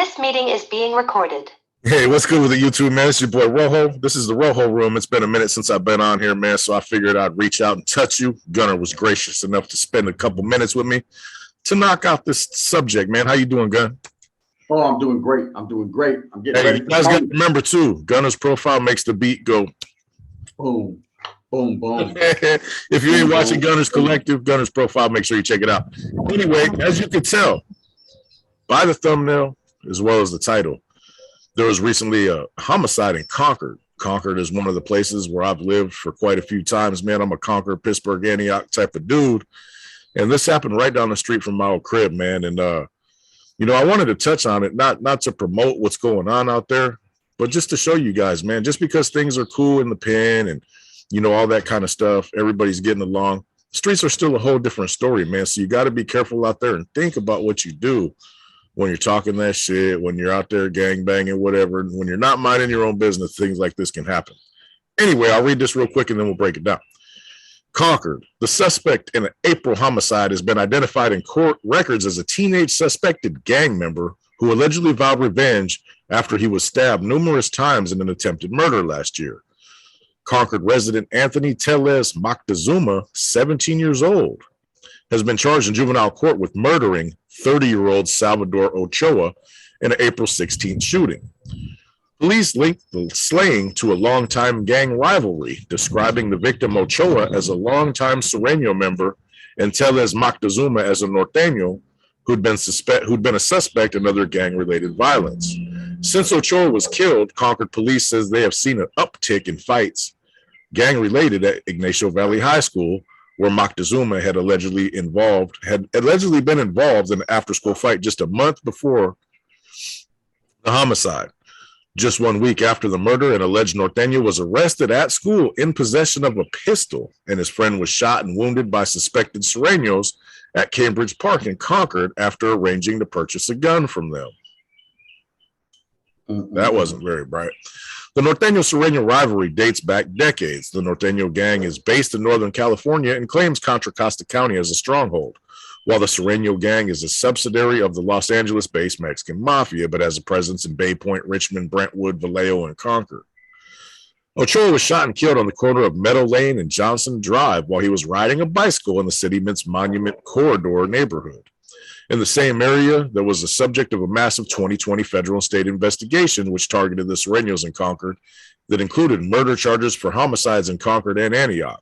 This meeting is being recorded. Hey, what's good with the YouTube, man? It's your boy Rojo. This is the Rojo Room. It's been a minute since I've been on here, man, so I figured I'd reach out and touch you. Gunner was gracious enough to spend a couple minutes with me to knock out this subject, man. How you doing, Gun? Oh, I'm doing great. I'm getting ready. You guys got to remember, too, Gunner's profile makes the beat go boom, boom, boom. If you ain't watching Gunner's Collective, Gunner's profile, make sure you check it out. Anyway, as you can tell by the thumbnail as well as the title, there was recently a homicide in Concord. Concord is one of the places where I've lived for quite a few times, man. I'm a Concord, Pittsburgh, Antioch type of dude. And this happened right down the street from my old crib, man. And, you know, I wanted to touch on it, not to promote what's going on out there, but just to show you guys, man, just because things are cool in the pen and, you know, all that kind of stuff, everybody's getting along. Streets are still a whole different story, man. So you got to be careful out there and think about what you do when you're talking that shit, when you're out there gang banging, whatever, when you're not minding your own business, things like this can happen. Anyway, I'll read this real quick and then we'll break it down. Concord, the suspect in an April homicide has been identified in court records as a teenage suspected gang member who allegedly vowed revenge after he was stabbed numerous times in an attempted murder last year. Concord resident Anthony Teles Moctezuma, 17 years old, has been charged in juvenile court with murdering 30-year-old Salvador Ochoa in an April 16th shooting. Police linked the slaying to a longtime gang rivalry, describing the victim Ochoa as a longtime Sureño member and Teles Moctezuma as a Norteño who'd been a suspect in other gang-related violence. Since Ochoa was killed, Concord police says they have seen an uptick in fights gang-related at Ignacio Valley High School, where Moctezuma had allegedly been involved in an after-school fight just a month before the homicide. Just 1 week after the murder, an alleged Norteño was arrested at school in possession of a pistol, and his friend was shot and wounded by suspected Sureños at Cambridge Park in Concord after arranging to purchase a gun from them. That wasn't very bright. The Norteño-Sureño rivalry dates back decades. The Norteño gang is based in Northern California and claims Contra Costa County as a stronghold, while the Sureño gang is a subsidiary of the Los Angeles-based Mexican Mafia, but has a presence in Bay Point, Richmond, Brentwood, Vallejo, and Concord. Ochoa was shot and killed on the corner of Meadow Lane and Johnson Drive while he was riding a bicycle in the City Mint's Monument Corridor neighborhood. In the same area, there was the subject of a massive 2020 federal and state investigation which targeted the Sureños in Concord that included murder charges for homicides in Concord and Antioch.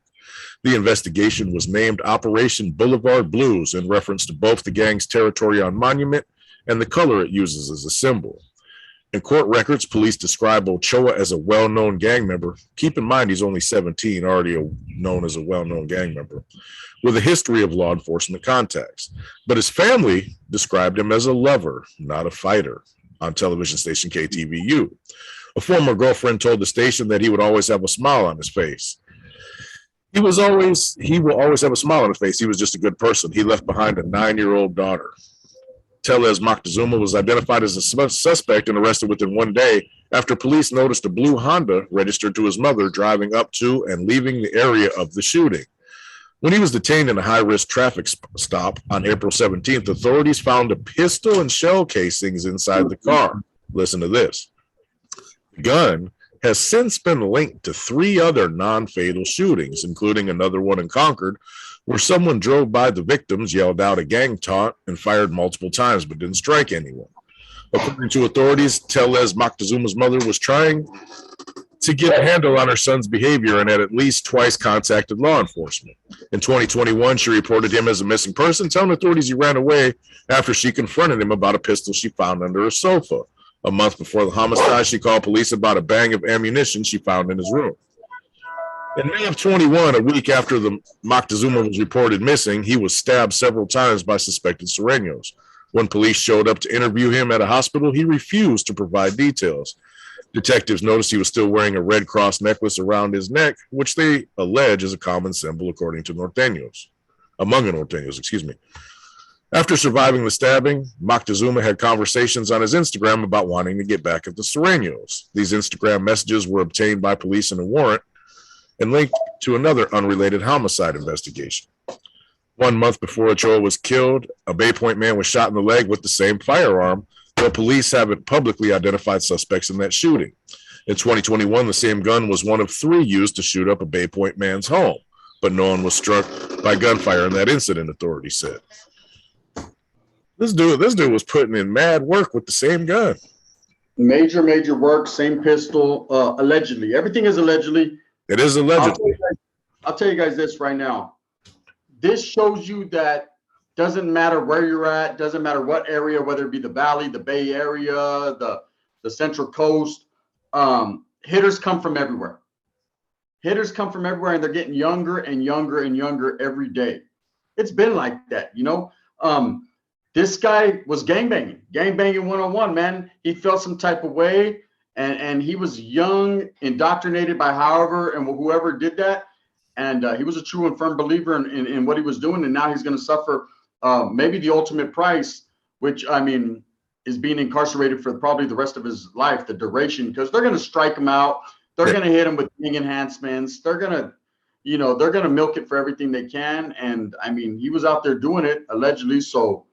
The investigation was named Operation Boulevard Blues in reference to both the gang's territory on Monument and the color it uses as a symbol. In court records, police describe Ochoa as a well-known gang member. Keep in mind, he's only 17, already known as a well-known gang member, with a history of law enforcement contacts. But his family described him as a lover, not a fighter, on television station KTVU. A former girlfriend told the station that he would always have a smile on his face. He will always have a smile on his face. He was just a good person. He left behind a 9-year-old daughter. Teles Moctezuma was identified as a suspect and arrested within 1 day after police noticed a blue Honda registered to his mother driving up to and leaving the area of the shooting. When he was detained in a high-risk traffic stop on April 17th, authorities found a pistol and shell casings inside the car. Listen to this. The gun has since been linked to 3 other non-fatal shootings, including another one in Concord, where someone drove by the victims, yelled out a gang taunt, and fired multiple times but didn't strike anyone. According to authorities, Teles Moctezuma's mother was trying to get a handle on her son's behavior and had at least twice contacted law enforcement. In 2021, she reported him as a missing person, telling authorities he ran away after she confronted him about a pistol she found under a sofa. A month before the homicide, she called police about a bag of ammunition she found in his room. In May of 21, a week after the Moctezuma was reported missing, he was stabbed several times by suspected Sureños. When police showed up to interview him at a hospital, he refused to provide details. Detectives noticed he was still wearing a Red Cross necklace around his neck, which they allege is a common symbol among the Norteños. After surviving the stabbing, Moctezuma had conversations on his Instagram about wanting to get back at the Sureños. These Instagram messages were obtained by police in a warrant and linked to another unrelated homicide investigation. 1 month before Ochoa was killed, a Bay Point man was shot in the leg with the same firearm but police haven't publicly identified suspects in that shooting. In 2021, the same gun was one of 3 used to shoot up a Bay Point man's home, but no one was struck by gunfire in that incident, authorities said. This dude was putting in mad work with the same gun. Major work, same pistol, allegedly. Everything is allegedly. It is alleged. I'll tell you guys this right now. This shows you that doesn't matter where you're at, doesn't matter what area, whether it be the Valley, the Bay Area, the Central Coast. Hitters come from everywhere. Hitters come from everywhere, and they're getting younger and younger and younger every day. It's been like that, you know. This guy was gangbanging 101, man. He felt some type of way, and he was young, indoctrinated by however and whoever did that. And he was a true and firm believer in what he was doing. And now he's going to suffer maybe the ultimate price, which, I mean, is being incarcerated for probably the rest of his life, the duration, because they're going to strike him out. They're going to hit him with gang enhancements. They're going to, you know, they're going to milk it for everything they can. And I mean, he was out there doing it allegedly. So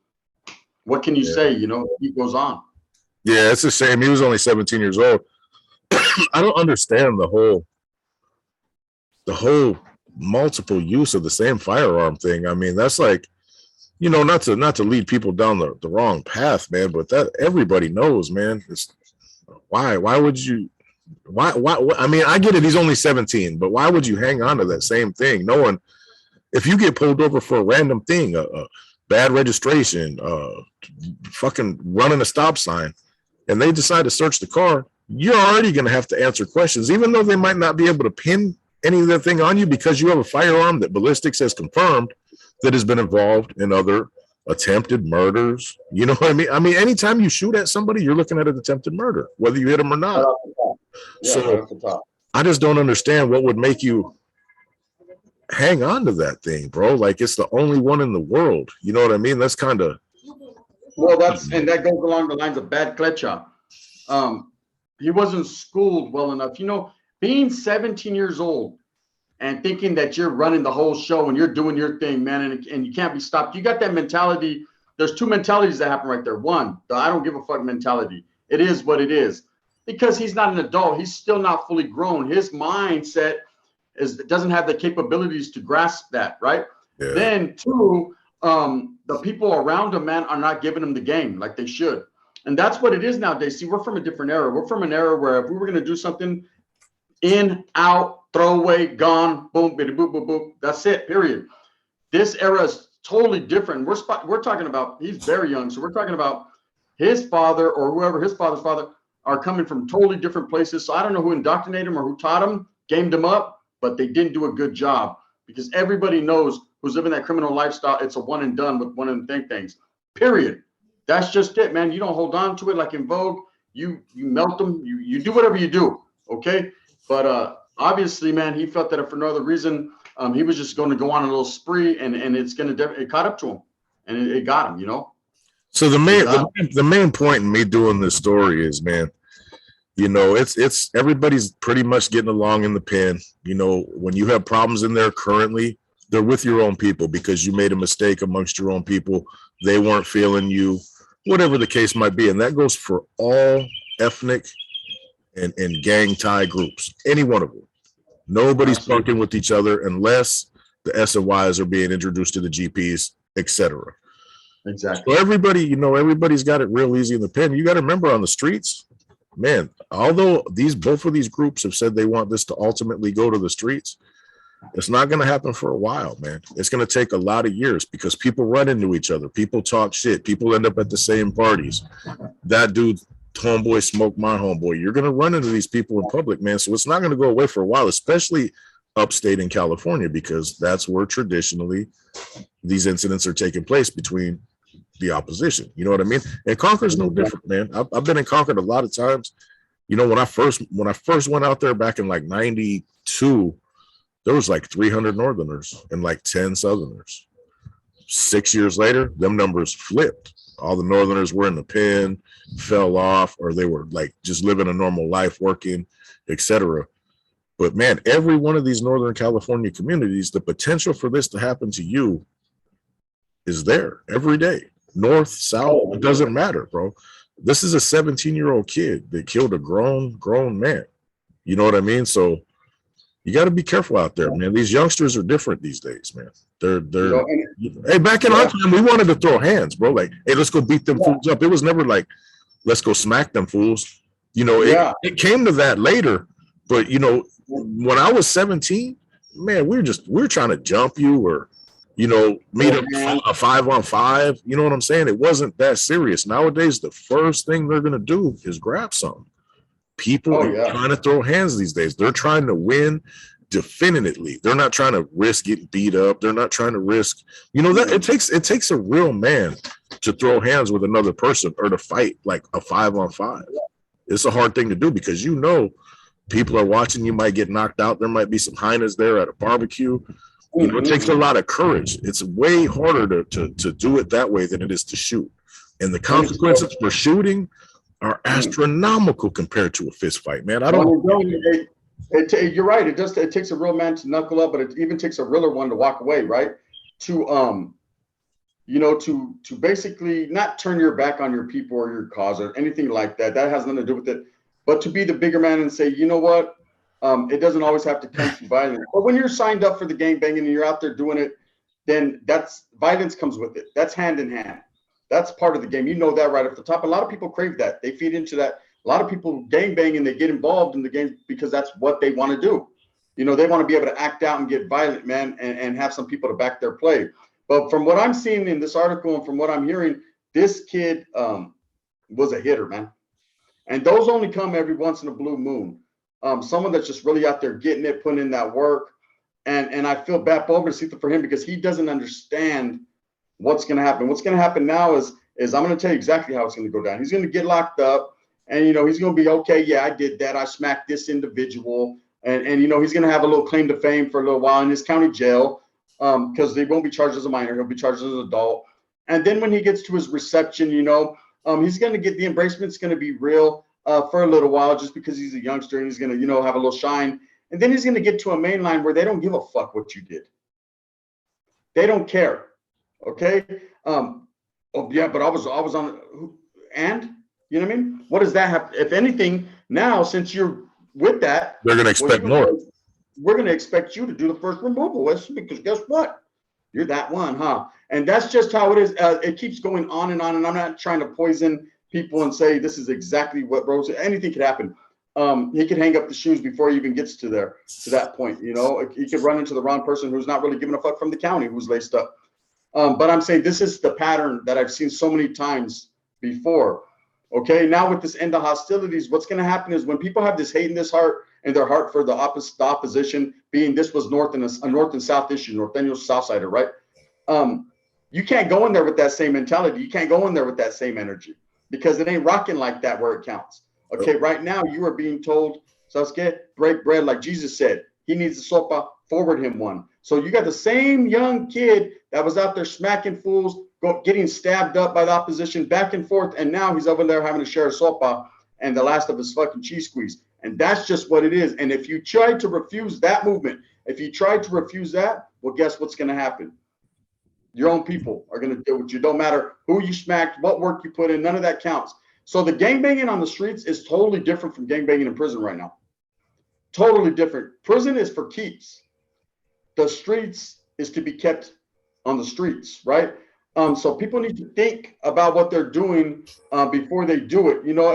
what can you say? You know, he goes on. Yeah, it's a shame. He was only 17 years old. I don't understand the whole multiple use of the same firearm thing. I mean, that's like, you know, not to lead people down the wrong path, man, but that everybody knows, man. It's why would you I mean, I get it, he's only 17, but why would you hang on to that same thing knowing if you get pulled over for a random thing, a bad registration, fucking running a stop sign, and they decide to search the car, you're already going to have to answer questions, even though they might not be able to pin any of that thing on you because you have a firearm that ballistics has confirmed that has been involved in other attempted murders. You know what I mean? I mean, anytime you shoot at somebody, you're looking at an attempted murder, whether you hit them or not. Yeah, so I just don't understand what would make you hang on to that thing, bro. Like, it's the only one in the world. You know what I mean? That's kind of. Well, that goes along the lines of bad Kletcha. He wasn't schooled well enough. You know, being 17 years old and thinking that you're running the whole show and you're doing your thing, man, and you can't be stopped. You got that mentality. There's 2 mentalities that happen right there. One, the I don't give a fuck mentality. It is what it is. Because he's not an adult. He's still not fully grown. His mindset doesn't have the capabilities to grasp that, right? Yeah. Then 2, the people around him, man, are not giving him the game like they should. And that's what it is nowadays. See, we're from a different era. We're from an era where if we were going to do something, in, out, throw away, gone, boom, boom, boom, boom, boom. That's it, period. This era is totally different. We're talking about, he's very young. So we're talking about his father or whoever his father's father are coming from totally different places. So I don't know who indoctrinated him or who taught him, gamed him up, but they didn't do a good job because everybody knows who's living that criminal lifestyle. It's a one and done with one and done things, period. That's just it, man. You don't hold on to it like in Vogue. You melt them. You do whatever you do, okay? But obviously, man, he felt that for no other reason, he was just going to go on a little spree, and it caught up to him, and it got him, you know. So the main point in me doing this story is, man, you know, it's everybody's pretty much getting along in the pen. You know, when you have problems in there currently, they're with your own people because you made a mistake amongst your own people. They weren't feeling you, whatever the case might be, and that goes for all ethnic and gang tie groups, any one of them. Nobody's bunking with each other unless the S and Ys are being introduced to the GPs, etc. Exactly. So everybody, you know, everybody's got it real easy in the pen. You got to remember on the streets, man, although both of these groups have said they want this to ultimately go to the streets, it's not going to happen for a while, man. It's going to take a lot of years because people run into each other. People talk shit. People end up at the same parties. That dude, homeboy, smoked my homeboy. You're going to run into these people in public, man. So it's not going to go away for a while, especially upstate in California, because that's where traditionally these incidents are taking place between the opposition. You know what I mean? And Concord's no different, man. I've been in Concord a lot of times. You know, when I first went out there back in like 92, there was like 300 Northerners and like 10 Southerners. 6 years later, them numbers flipped. All the Northerners were in the pen, fell off, or they were like just living a normal life, working, etc. But man, every one of these Northern California communities, the potential for this to happen to you is there every day. North, south, it doesn't matter, bro. This is a 17-year-old kid that killed a grown man. You know what I mean? So you got to be careful out there, man. These youngsters are different these days, man. They're hey, back in our time, we wanted to throw hands, bro. Like, hey, let's go beat them fools up. It was never like, let's go smack them fools. You know, it came to that later. But you know, when I was 17, man, we were trying to jump you or, you know, meet a 5-on-5. You know what I'm saying? It wasn't that serious. Nowadays, the first thing they're gonna do is grab something. People are trying to throw hands these days. They're trying to win definitively. They're not trying to risk getting beat up. They're not trying to risk, you know, that it takes a real man to throw hands with another person or to fight like a 5-on-5. It's a hard thing to do because, you know, people are watching. You might get knocked out. There might be some hyenas there at a barbecue. You know, it takes a lot of courage. It's way harder to do it that way than it is to shoot. And the consequences for shooting are astronomical compared to a fist fight, man. I don't. You're right. It takes a real man to knuckle up, but it even takes a realer one to walk away, right? To you know, to basically not turn your back on your people or your cause or anything like that. That has nothing to do with it. But to be the bigger man and say, you know what? It doesn't always have to come to violence. But when you're signed up for the gangbanging and you're out there doing it, then that's violence comes with it. That's hand in hand. That's part of the game. You know that right off the top. A lot of people crave that. They feed into that. A lot of people gangbang and they get involved in the game because that's what they want to do. You know, they want to be able to act out and get violent, man, and have some people to back their play. But from what I'm seeing in this article and from what I'm hearing, this kid was a hitter, man. And those only come every once in a blue moon. Someone that's just really out there getting it, putting in that work. And I feel bad for him because he doesn't understand what's going to happen. What's going to happen now is I'm going to tell you exactly how it's going to go down. He's going to get locked up and, you know, he's going to be, okay, yeah, I did that. I smacked this individual. And you know, he's going to have a little claim to fame for a little while in his county jail because they won't be charged as a minor. He'll be charged as an adult. And then when he gets to his reception, you know, he's going to get the embracement's going to be real for a little while just because he's a youngster and he's going to, you know, have a little shine. And then he's going to get to a main line where they don't give a fuck what you did. They don't care. Okay. Oh yeah, but I was on, and you know what I mean? What does that have? If anything, now since you're with that, they're going to expect more. We're going to expect you to do the first removal, because guess what? You're that one, huh? And that's just how it is. It keeps going on and on. And I'm not trying to poison people and say this is exactly what Rose. Anything could happen. He could hang up the shoes before he even gets to that point. You know, he could run into the wrong person who's not really giving a fuck from the county who's laced up. But I'm saying this is the pattern that I've seen so many times before. Okay, now with this end of hostilities, what's going to happen is when people have this hate in their heart for the opposition, being this was a north and south issue, Norteño Southsider, right? You can't go in there with that same mentality. You can't go in there with that same energy because it ain't rocking like that where it counts. Okay, right now you are being told, Sasuke, break bread like Jesus said. He needs the sopa, forward him one. So you got the same young kid that was out there smacking fools, getting stabbed up by the opposition back and forth, and now he's over there having to share a sopa and the last of his fucking cheese squeeze. And that's just what it is. And if you try to refuse that movement, if you try to refuse that, well, guess what's going to happen? Your own people are going to deal with you. Don't matter who you smacked, what work you put in, none of that counts. So the gangbanging on the streets is totally different from gangbanging in prison right now. Totally different. Prison is for keeps. The streets is to be kept on the streets, right? So people need to think about what they're doing before they do it. You know,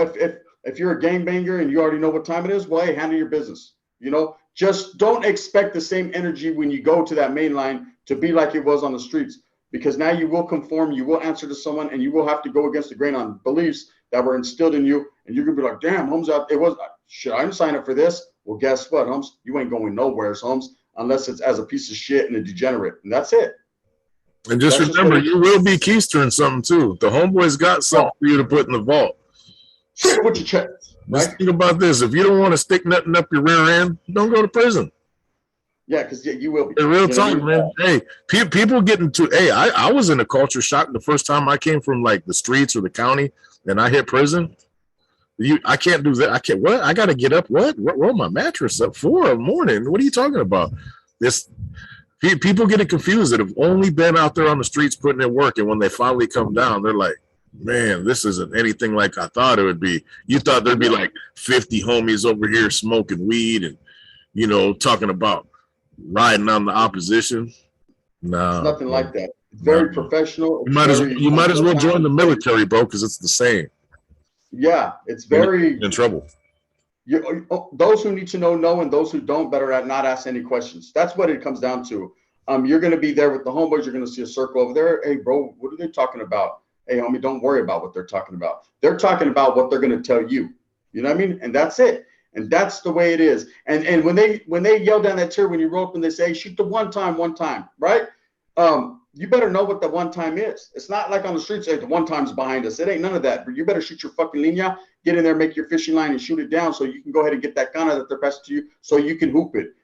if you're a gangbanger and you already know what time it is, well, hey, handle your business. You know, just don't expect the same energy when you go to that main line to be like it was on the streets, because now you will conform, you will answer to someone, and you will have to go against the grain on beliefs that were instilled in you. And you're gonna be like, damn, Holmes, I didn't sign up for this. Well, guess what, Holmes? You ain't going nowhere, Holmes, unless it's as a piece of shit and a degenerate. And that's it. And just remember, you will be keystering something too. The homeboys got something for you to put in the vault. Shit with your chest. Right? Just think about this. If you don't want to stick nothing up your rear end, don't go to prison. Yeah, because you will be. In real talk, man. Hey, people get into, I was in a culture shock the first time I came from like the streets or the county and I hit prison. I can't do that. I can't, what? I got to get up, what? Roll my mattress up 4 in the morning. What are you talking about? People getting confused that have only been out there on the streets putting in work, and when they finally come down, they're like, man, this isn't anything like I thought it would be. You thought there'd be like 50 homies over here smoking weed and, talking about riding on the opposition. No, It's nothing like that. It's very professional. You might as well join the military, bro, because it's the same. Yeah, it's very in trouble. Those who need to know, and those who don't better not ask any questions. That's what it comes down to. You're going to be there with the homeboys. You're going to see a circle over there. Hey, bro, what are they talking about? Hey, homie, don't worry about what they're talking about. They're talking about what they're going to tell you. You know what I mean? And that's it. And that's the way it is. And when they yell down that tier, when you roll up and they say, hey, shoot the one time, right? You better know what the one time is. It's not like on the streets, hey, the one time's behind us. It ain't none of that. But you better shoot your fucking linea, get in there, make your fishing line, and shoot it down so you can go ahead and get that gunner that they're passing to you so you can hoop it.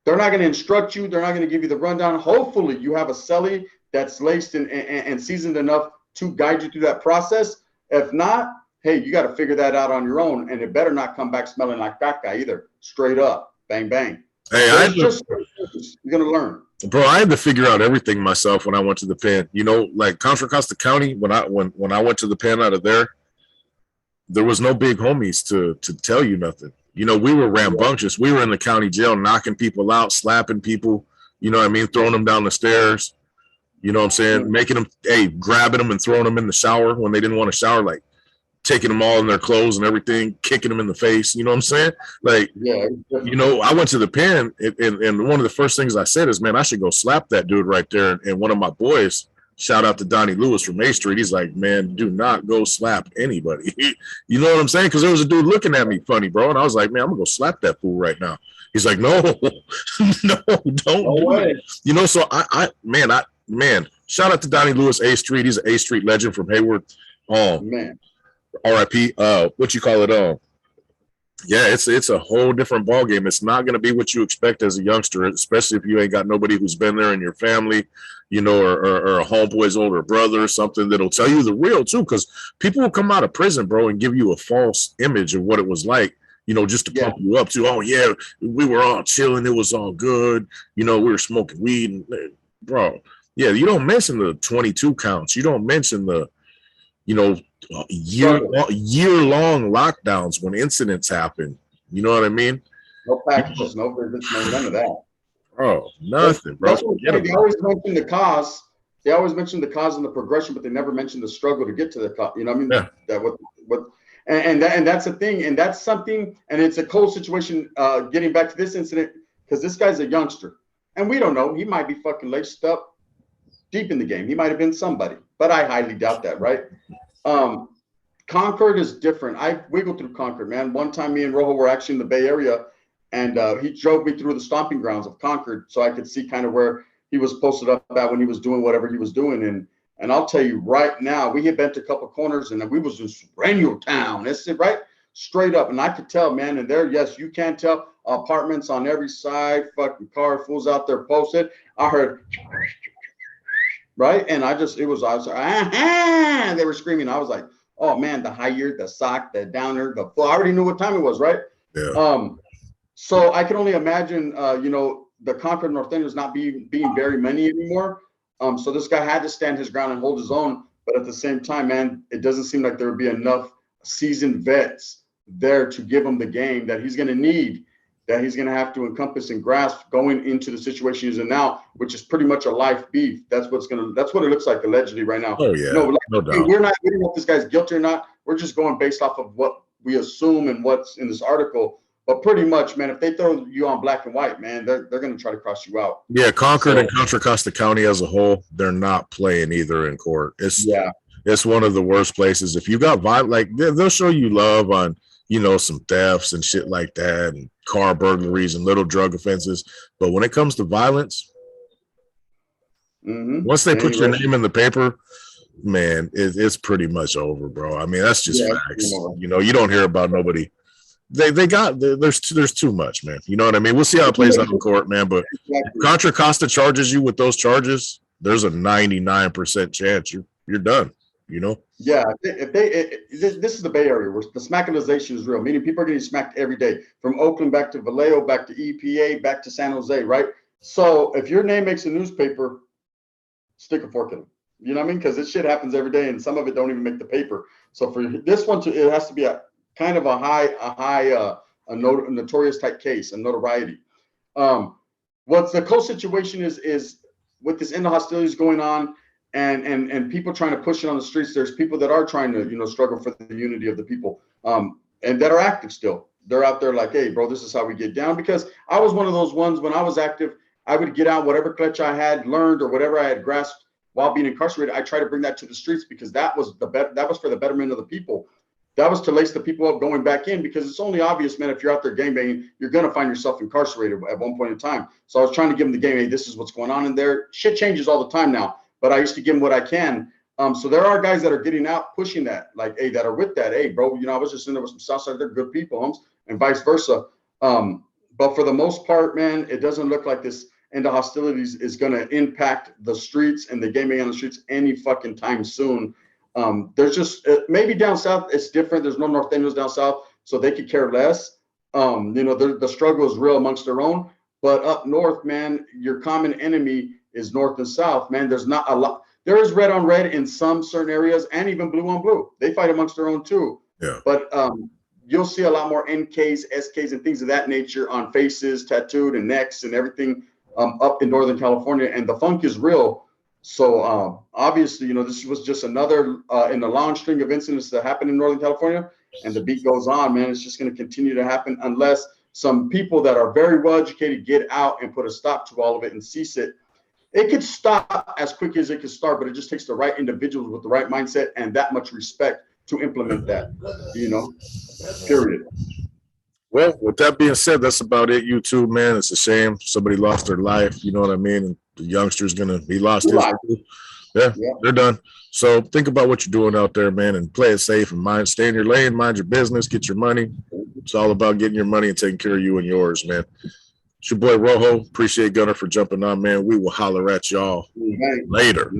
They're not going to instruct you. They're not going to give you the rundown. Hopefully, you have a celly that's laced and seasoned enough to guide you through that process. If not, hey, you got to figure that out on your own, and it better not come back smelling like that guy either. Straight up, bang, bang. Hey, you're going to learn. Bro, I had to figure out everything myself when I went to the pen. Like Contra Costa County, when I went to the pen out of there was no big homies to tell you nothing. We were rambunctious. We were in the county jail knocking people out, slapping people, throwing them down the stairs. You know what I'm saying? Making them, grabbing them and throwing them in the shower when they didn't want to shower, like taking them all in their clothes and everything, kicking them in the face. You know what I'm saying? Like, I went to the pen and one of the first things I said is, man, I should go slap that dude right there. And one of my boys, shout out to Donnie Lewis from A Street, he's like, man, do not go slap anybody. You know what I'm saying? Because there was a dude looking at me funny, bro. And I was like, man, I'm going to go slap that fool right now. He's like, no, no, don't do it. So man, shout out to Donnie Lewis, A Street. He's an A Street legend from Hayward. Man. RIP. What you call it? Yeah, it's a whole different ball game. It's not going to be what you expect as a youngster, especially if you ain't got nobody who's been there in your family, or a homeboy's older brother or something that'll tell you the real too. Because people will come out of prison, bro, and give you a false image of what it was like, just to pump you up to. Oh yeah, we were all chilling, it was all good. We were smoking weed, and, bro. Yeah, you don't mention the 22 counts. You don't mention the, year-long lockdowns when incidents happen. You know what I mean? No packages, no visits, none of that. Oh, nothing, bro. They always mention the cause. They always mention the cause and the progression, but they never mention the struggle to get to the cause. You know what I mean? Yeah. And that's the thing, and that's something, and it's a cold situation. Getting back to this incident, because this guy's a youngster, and we don't know. He might be fucking laced up deep in the game. He might have been somebody, but I highly doubt that, right? Concord is different. I wiggled through Concord, man. One time me and Rojo were actually in the Bay Area, and he drove me through the stomping grounds of Concord so I could see kind of where he was posted up at when he was doing whatever he was doing. And I'll tell you right now, we had bent a couple corners, and then we was in Sereno town. That's it, right? Straight up. And I could tell, man, and there, yes, you can tell, apartments on every side, fucking car fools out there posted. I heard, right? And I was like, ah, they were screaming. I was like, oh man, the high ear, the sock, the downer, the full. I already knew what time it was, right? Yeah. So I can only imagine, the Concord Norteños not being very many anymore. So this guy had to stand his ground and hold his own. But at the same time, man, it doesn't seem like there would be enough seasoned vets there to give him the game that he's going to need, that he's going to have to encompass and grasp going into the situation he's in now, which is pretty much a life beef. That's what it looks like allegedly right now. Oh yeah, no doubt. We don't know if this guy's guilty or not. We're just going based off of what we assume and what's in this article. But pretty much, man, if they throw you on black and white, man, they're going to try to cross you out. Yeah, Concord and Contra Costa County as a whole, they're not playing either in court. It's one of the worst places. If you got violent, like they'll show you love on, some thefts and shit like that, and car burglaries and little drug offenses. But when it comes to violence, once they put your name in the paper, man, it's pretty much over, bro. I mean, that's just facts. You don't hear about nobody. There's too much, man. You know what I mean? We'll see how it plays out in court, man. But if Contra Costa charges you with those charges, there's a 99% chance you're done. Yeah, this is the Bay Area where the smackinization is real. Meaning people are getting smacked every day, from Oakland back to Vallejo, back to EPA, back to San Jose, right? So if your name makes a newspaper, stick a fork in them. You know what I mean? Because this shit happens every day, and some of it don't even make the paper. So for this one to, it has to be a kind of a notorious type case, a notoriety. What's the cold situation is with this end of hostilities going on, and people trying to push it on the streets. There's people that are trying to, struggle for the unity of the people, and that are active still. They're out there like, hey, bro, this is how we get down. Because I was one of those ones when I was active. I would get out whatever clutch I had learned or whatever I had grasped while being incarcerated. I try to bring that to the streets because that was for the betterment of the people. That was to lace the people up going back in, because it's only obvious, man, if you're out there gangbanging, you're going to find yourself incarcerated at one point in time. So I was trying to give them the game. Hey, this is what's going on in there. Shit changes all the time now, but I used to give them what I can. So there are guys that are getting out, pushing that, like, hey, that are with that. Hey, bro, I was just in there with some Southside. They're good people, homes, and vice versa. But for the most part, man, it doesn't look like this end of hostilities is going to impact the streets and the gaming on the streets any fucking time soon. There's just maybe down south it's different. There's no Norteños down south, so they could care less. The struggle is real amongst their own. But up north, man, your common enemy is north and south, man. There's not a lot. There is red on red in some certain areas, and even blue on blue. They fight amongst their own too. Yeah. But you'll see a lot more NKs, SKs, and things of that nature on faces, tattooed, and necks, and everything up in Northern California. And the funk is real. So obviously, this was just another in the long string of incidents that happened in Northern California, and the beat goes on, man. It's just going to continue to happen unless some people that are very well educated get out and put a stop to all of it and cease it. It could stop as quick as it could start, but it just takes the right individuals with the right mindset and that much respect to implement that, period. Well, with that being said, that's about it. YouTube, man. It's a shame somebody lost their life. You know what I mean? And the youngster's he lost his. Yeah, they're done. So think about what you're doing out there, man, and play it safe and stay in your lane, mind your business, get your money. It's all about getting your money and taking care of you and yours, man. It's your boy Rojo. Appreciate Gunner for jumping on, man. We will holler at y'all later.